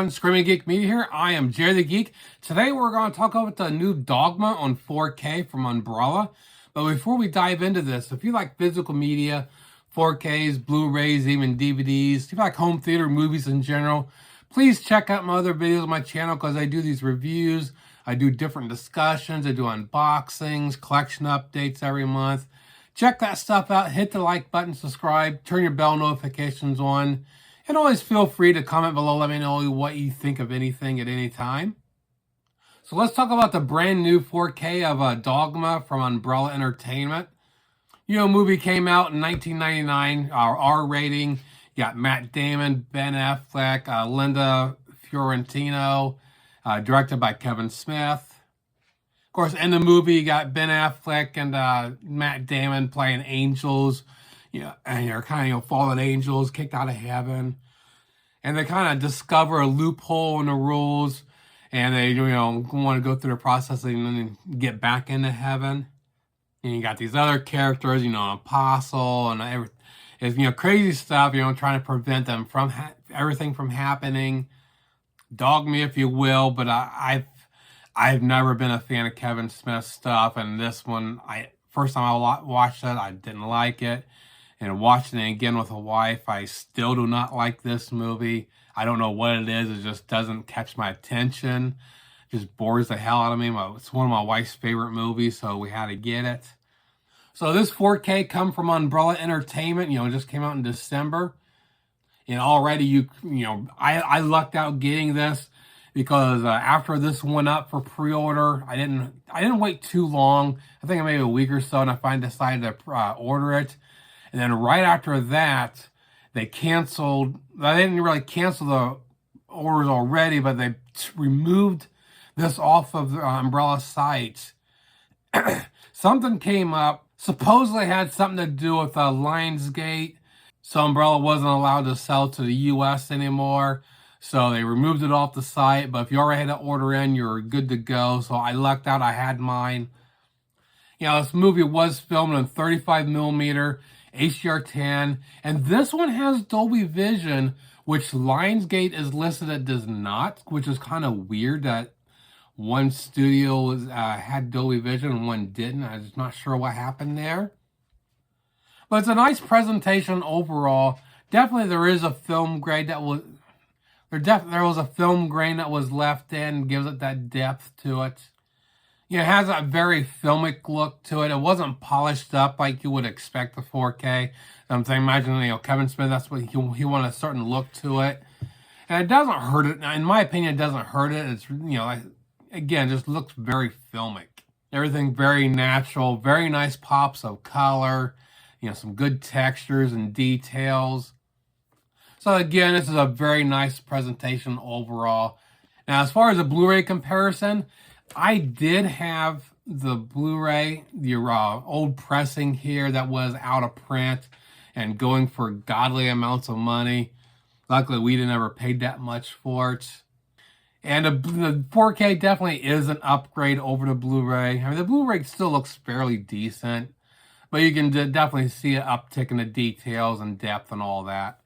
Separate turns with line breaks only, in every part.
everyone, Screaming Geek Media here. I am Jerry the Geek. Today we're going to talk about the new Dogma on 4K from Umbrella. But before we dive into this, if you like physical media, 4Ks, Blu-rays, even DVDs, if you like home theater movies in general, please check out my other videos on my channel because I do these reviews. I do different discussions. I do unboxings, collection updates every month. Check that stuff out. Hit the like button, subscribe, turn your bell notifications on. And always feel free to comment below. Let me know what you think of anything at any time. So let's talk about the brand new 4K of Dogma from Umbrella Entertainment. You know, movie came out in 1999, our R rating. You got Matt Damon, Ben Affleck, Linda Fiorentino, directed by Kevin Smith. Of course, in the movie, you got Ben Affleck and Matt Damon playing angels. And they're kind of, fallen angels kicked out of heaven. And they kind of discover a loophole in the rules. And they, want to go through the process and then get back into heaven. And you got these other characters, Apostle and everything. It's, crazy stuff, trying to prevent them from everything from happening. Dog me, if you will. But I've never been a fan of Kevin Smith's stuff. And this one, first time I watched it, I didn't like it. And watching it again with a wife, I still do not like this movie. I don't know what it is. It just doesn't catch my attention. It just bores the hell out of me. It's one of my wife's favorite movies, so we had to get it. So this 4K come from Umbrella Entertainment. It just came out in December. And already, I lucked out getting this because after this went up for pre-order, I didn't wait too long. I think maybe a week or so, and I decided to order it. And then right after that, they canceled. They didn't really cancel the orders already, but they removed this off of the Umbrella site. Something came up, supposedly had something to do with Lionsgate. So Umbrella wasn't allowed to sell to the U.S. anymore. So they removed it off the site. But if you already had to order in, you're good to go. So I lucked out. I had mine. This movie was filmed in 35mm. HDR10, and this one has Dolby Vision, which Lionsgate is listed it does not, which is kind of weird that one studio had Dolby Vision and one didn't. I'm just not sure what happened there. But it's a nice presentation overall. Definitely there is a film grade that was there was a film grain that was left in, gives it that depth to it. It has a very filmic look to it. It wasn't polished up like you would expect the 4K. I'm saying, imagine, Kevin Smith, that's what he wanted a certain look to it. And it doesn't hurt it. In my opinion, it doesn't hurt it. It's, again, just looks very filmic. Everything very natural, very nice pops of color, some good textures and details. So again, this is a very nice presentation overall. Now, as far as a Blu-ray comparison, I did have the Blu-ray, the old pressing here that was out of print and going for godly amounts of money. Luckily, we didn't ever pay that much for it. And the 4K definitely is an upgrade over the Blu-ray. I mean, the Blu-ray still looks fairly decent, but you can definitely see an uptick in the details and depth and all that.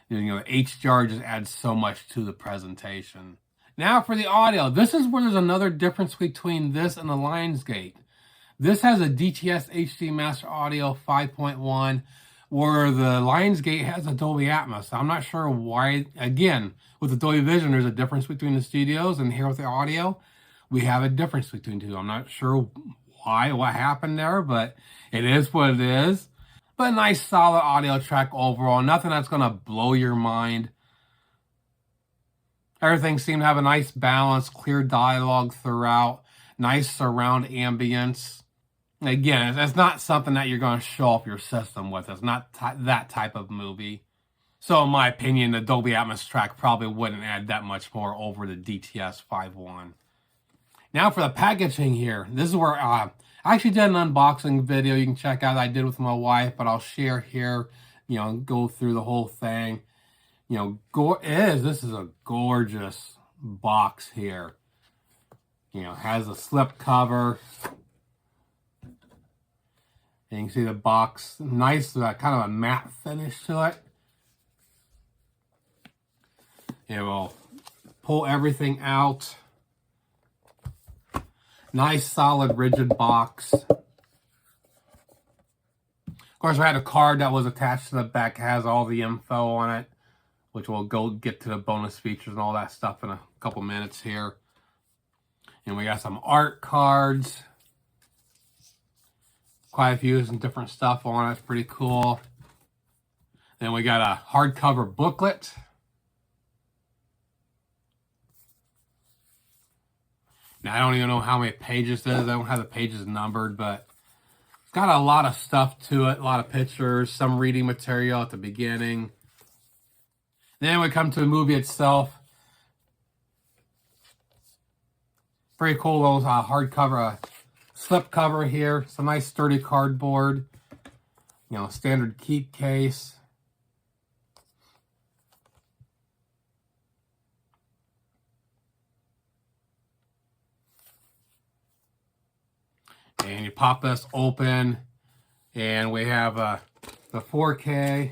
The HDR just adds so much to the presentation. Now for the audio. This is where there's another difference between this and the Lionsgate. This has a DTS HD Master Audio 5.1, where the Lionsgate has a Dolby Atmos. I'm not sure why. Again, with the Dolby Vision, there's a difference between the studios, and here with the audio, we have a difference between the two. I'm not sure why, what happened there, but it is what it is. But a nice solid audio track overall. Nothing that's going to blow your mind. Everything seemed to have a nice balance, clear dialogue throughout, nice surround ambience. Again, it's not something that you're going to show off your system with. It's not that type of movie. So in my opinion, the Dolby Atmos track probably wouldn't add that much more over the DTS 5.1. Now for the packaging here. This is where I actually did an unboxing video you can check out that I did with my wife, but I'll share here, go through the whole thing. This is a gorgeous box here. Has a slip cover. And you can see the box, nice, kind of a matte finish to it. It will pull everything out. Nice, solid, rigid box. Of course, I had a card that was attached to the back, has all the info on it, which we'll go get to the bonus features and all that stuff in a couple minutes here. And we got some art cards. Quite a few and different stuff on it. It's pretty cool. Then we got a hardcover booklet. Now, I don't even know how many pages this is. I don't have the pages numbered, but it's got a lot of stuff to it. A lot of pictures, some reading material at the beginning. Then we come to the movie itself. Pretty cool little hardcover, slip cover here. Some nice sturdy cardboard. You know, standard keep case. And you pop this open, and we have the 4K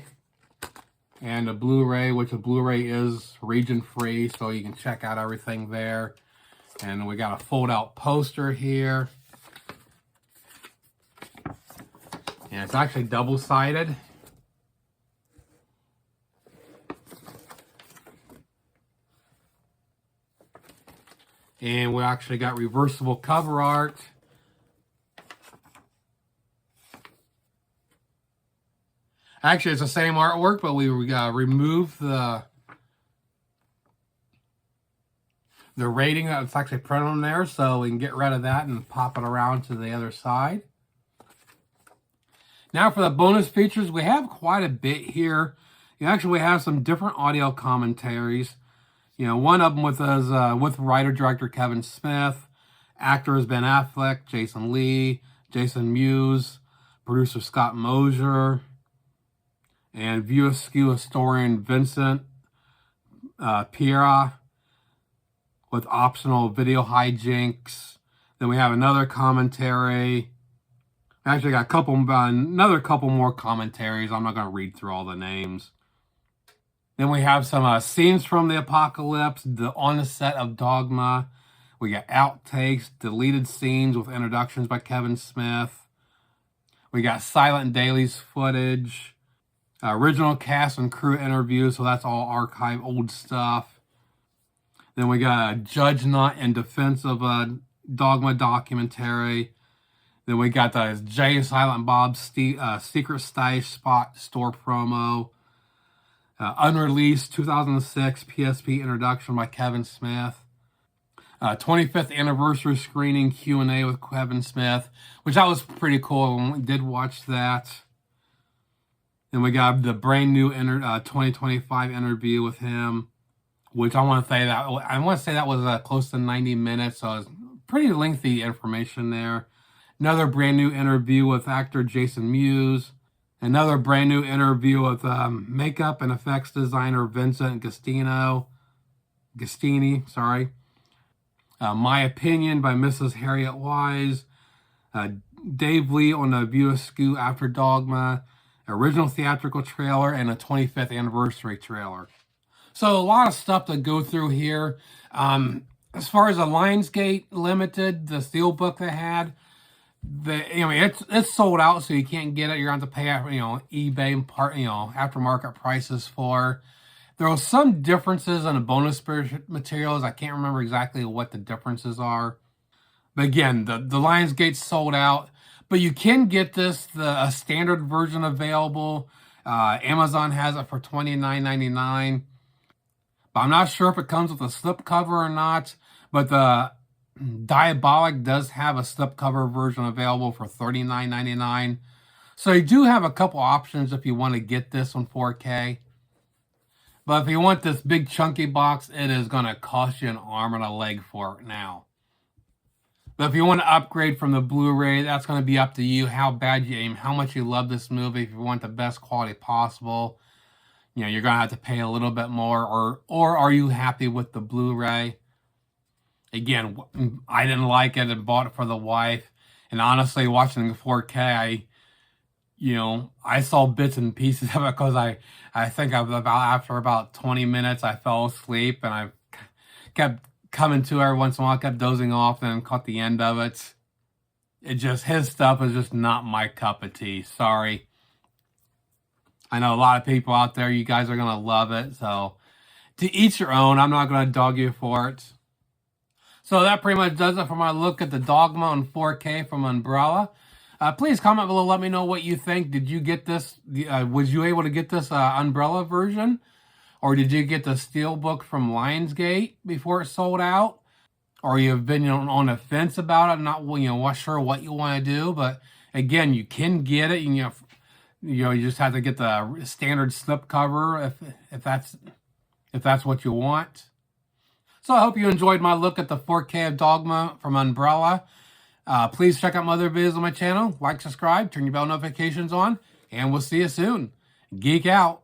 and the Blu-ray, which the Blu-ray is region-free, so you can check out everything there. And we got a fold-out poster here. And it's actually double-sided. And we actually got reversible cover art. Actually, it's the same artwork, but we removed the rating that's actually printed on there, so we can get rid of that and pop it around to the other side. Now for the bonus features, we have quite a bit here. Actually, we have some different audio commentaries. You know, one of them with writer-director Kevin Smith, actors Ben Affleck, Jason Lee, Jason Mewes, producer Scott Mosier, and View Askew historian Vincent Piera, with optional video hijinks. Then we have another commentary. Actually, got another couple more commentaries. I'm not going to read through all the names. Then we have some scenes from the apocalypse, on the set of Dogma. We got outtakes, deleted scenes with introductions by Kevin Smith. We got silent dailies footage. Original cast and crew interviews, so that's all archive old stuff. Then we got a Judge Not in defense of a Dogma documentary. Then we got the Jay and Silent Bob's Secret Stash Spot store promo. Unreleased 2006 PSP introduction by Kevin Smith. 25th anniversary screening Q&A with Kevin Smith, which that was pretty cool. We did watch that. Then we got the brand new 2025 interview with him, which I want to say that was close to 90 minutes, so it's pretty lengthy information there. Another brand new interview with actor Jason Mewes. Another brand new interview with makeup and effects designer Vincent Gastini. My Opinion by Mrs. Harriet Wise. Dave Lee on the View Askew after Dogma. Original theatrical trailer and a 25th anniversary trailer. So a lot of stuff to go through here. As far as the Lionsgate Limited, the steelbook they had, it's sold out, so you can't get it. You're going to have to pay, eBay and aftermarket prices for. There are some differences in the bonus materials. I can't remember exactly what the differences are. But again, the Lionsgate's sold out. But you can get a standard version available. Amazon has it for $29.99. But I'm not sure if it comes with a slipcover or not. But the Diabolic does have a slipcover version available for $39.99. So you do have a couple options if you want to get this on 4K. But if you want this big chunky box, it is going to cost you an arm and a leg for it now. But if you want to upgrade from the Blu-ray, that's going to be up to you, how bad you aim, how much you love this movie. If you want the best quality possible, you're going to have to pay a little bit more. Or are you happy with the Blu-ray? Again, I didn't like it and bought it for the wife. And honestly, watching the 4K, I saw bits and pieces of it because I think after about 20 minutes, I fell asleep and I kept coming to every once in a while, kept dozing off, and caught the end of it. His stuff is just not my cup of tea. Sorry. I know a lot of people out there, you guys are going to love it. So, to each your own. I'm not going to dog you for it. So, that pretty much does it for my look at the Dogma on 4K from Umbrella. Please comment below, let me know what you think. Did you get this? Was you able to get this Umbrella version? Or did you get the Steelbook from Lionsgate before it sold out? Or you've been on the fence about it, not sure what you want to do. But again, you can get it. You just have to get the standard slip cover if that's what you want. So I hope you enjoyed my look at the 4K of Dogma from Umbrella. Please check out my other videos on my channel. Like, subscribe, turn your bell notifications on, and we'll see you soon. Geek out.